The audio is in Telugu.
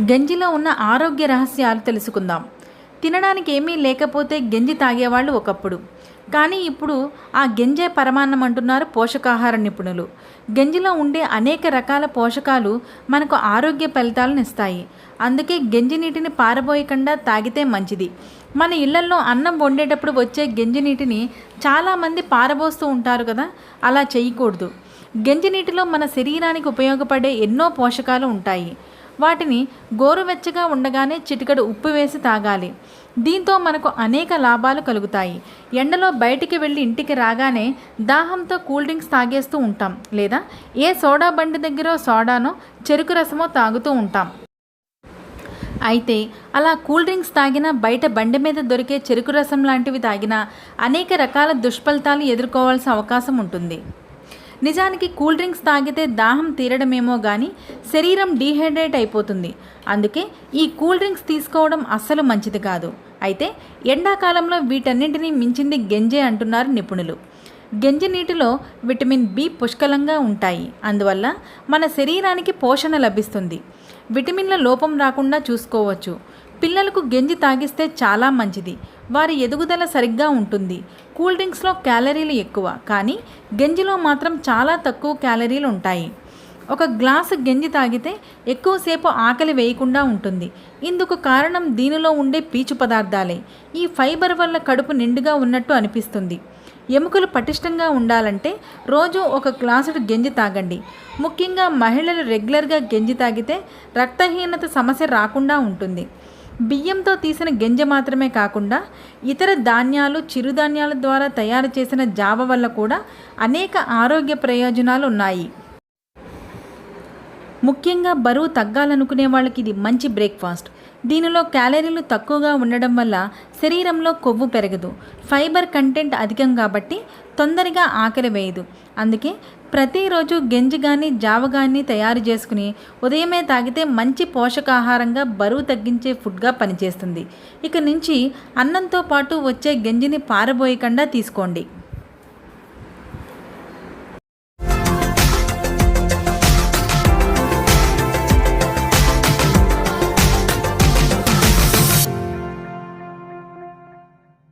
గంజిలో ఉన్న ఆరోగ్య రహస్యాలు తెలుసుకుందాం. తినడానికి ఏమీ లేకపోతే గంజి తాగేవాళ్ళు ఒకప్పుడు. కానీ ఇప్పుడు ఆ గంజే పరమాన్నం అంటున్నారు పోషకాహార నిపుణులు. గంజిలో ఉండే అనేక రకాల పోషకాలు మనకు ఆరోగ్య ఫలితాలను ఇస్తాయి. అందుకే గంజి నీటిని పారబోయకుండా తాగితే మంచిది. మన ఇళ్లల్లో అన్నం వండేటప్పుడు వచ్చే గంజి నీటిని చాలామంది పారబోస్తూ ఉంటారు కదా, అలా చేయకూడదు. గంజి నీటిలో మన శరీరానికి ఉపయోగపడే ఎన్నో పోషకాలు ఉంటాయి. వాటిని గోరువెచ్చగా ఉండగానే చిటికెడు ఉప్పు వేసి తాగాలి. దీంతో మనకు అనేక లాభాలు కలుగుతాయి. ఎండలో బయటికి వెళ్ళి ఇంటికి రాగానే దాహంతో కూల్ డ్రింక్స్ తాగేస్తూ ఉంటాం, లేదా ఏ సోడా బండి దగ్గర సోడానో చెరుకు రసమో తాగుతూ ఉంటాం. అయితే అలా కూల్ డ్రింక్స్ తాగినా, బయట బండి మీద దొరికే చెరుకు రసం లాంటివి తాగినా అనేక రకాల దుష్ఫలితాలు ఎదుర్కోవాల్సిన అవకాశం ఉంటుంది. నిజానికి కూల్ డ్రింక్స్ తాగితే దాహం తీరడమేమో కానీ శరీరం డీహైడ్రేట్ అయిపోతుంది. అందుకే ఈ కూల్ డ్రింక్స్ తీసుకోవడం అస్సలు మంచిది కాదు. అయితే ఎండాకాలంలో వీటన్నింటినీ మించింది గంజే అంటున్నారు నిపుణులు. గంజి నీటిలో విటమిన్ బి పుష్కలంగా ఉంటాయి. అందువల్ల మన శరీరానికి పోషణ లభిస్తుంది. విటమిన్ల లోపం రాకుండా చూసుకోవచ్చు. పిల్లలకు గంజి తాగిస్తే చాలా మంచిది. వారి ఎదుగుదల సరిగ్గా ఉంటుంది. కూల్ డ్రింక్స్లో క్యాలరీలు ఎక్కువ, కానీ గంజిలో మాత్రం చాలా తక్కువ క్యాలరీలు ఉంటాయి. ఒక గ్లాసు గంజి తాగితే ఎక్కువసేపు ఆకలి వేయకుండా ఉంటుంది. ఇందుకు కారణం దీనిలో ఉండే పీచు పదార్థాలే. ఈ ఫైబర్ వల్ల కడుపు నిండుగా ఉన్నట్టు అనిపిస్తుంది. ఎముకలు పటిష్టంగా ఉండాలంటే రోజు ఒక గ్లాసుడు గంజి తాగండి. ముఖ్యంగా మహిళలు రెగ్యులర్గా గంజి తాగితే రక్తహీనత సమస్య రాకుండా ఉంటుంది. బియ్యంతో తీసిన గంజ మాత్రమే కాకుండా ఇతర ధాన్యాలు, చిరుధాన్యాల ద్వారా తయారు చేసిన జావ వల్ల కూడా అనేక ఆరోగ్య ప్రయోజనాలు ఉన్నాయి. ముఖ్యంగా బరువు తగ్గాలనుకునే వాళ్ళకి ఇది మంచి బ్రేక్ఫాస్ట్. దీనిలో క్యాలరీలు తక్కువగా ఉండడం వల్ల శరీరంలో కొవ్వు పెరగదు. ఫైబర్ కంటెంట్ అధికం కాబట్టి తొందరగా ఆకలి వేయదు. అందుకే ప్రతిరోజు గంజి కానీ జావ కానీ తయారు చేసుకుని ఉదయమే తాగితే మంచి పోషకాహారంగా, బరువు తగ్గించే ఫుడ్గా పనిచేస్తుంది. ఇక నుంచి అన్నంతో పాటు వచ్చే గంజిని పారబోయకుండా తీసుకోండి.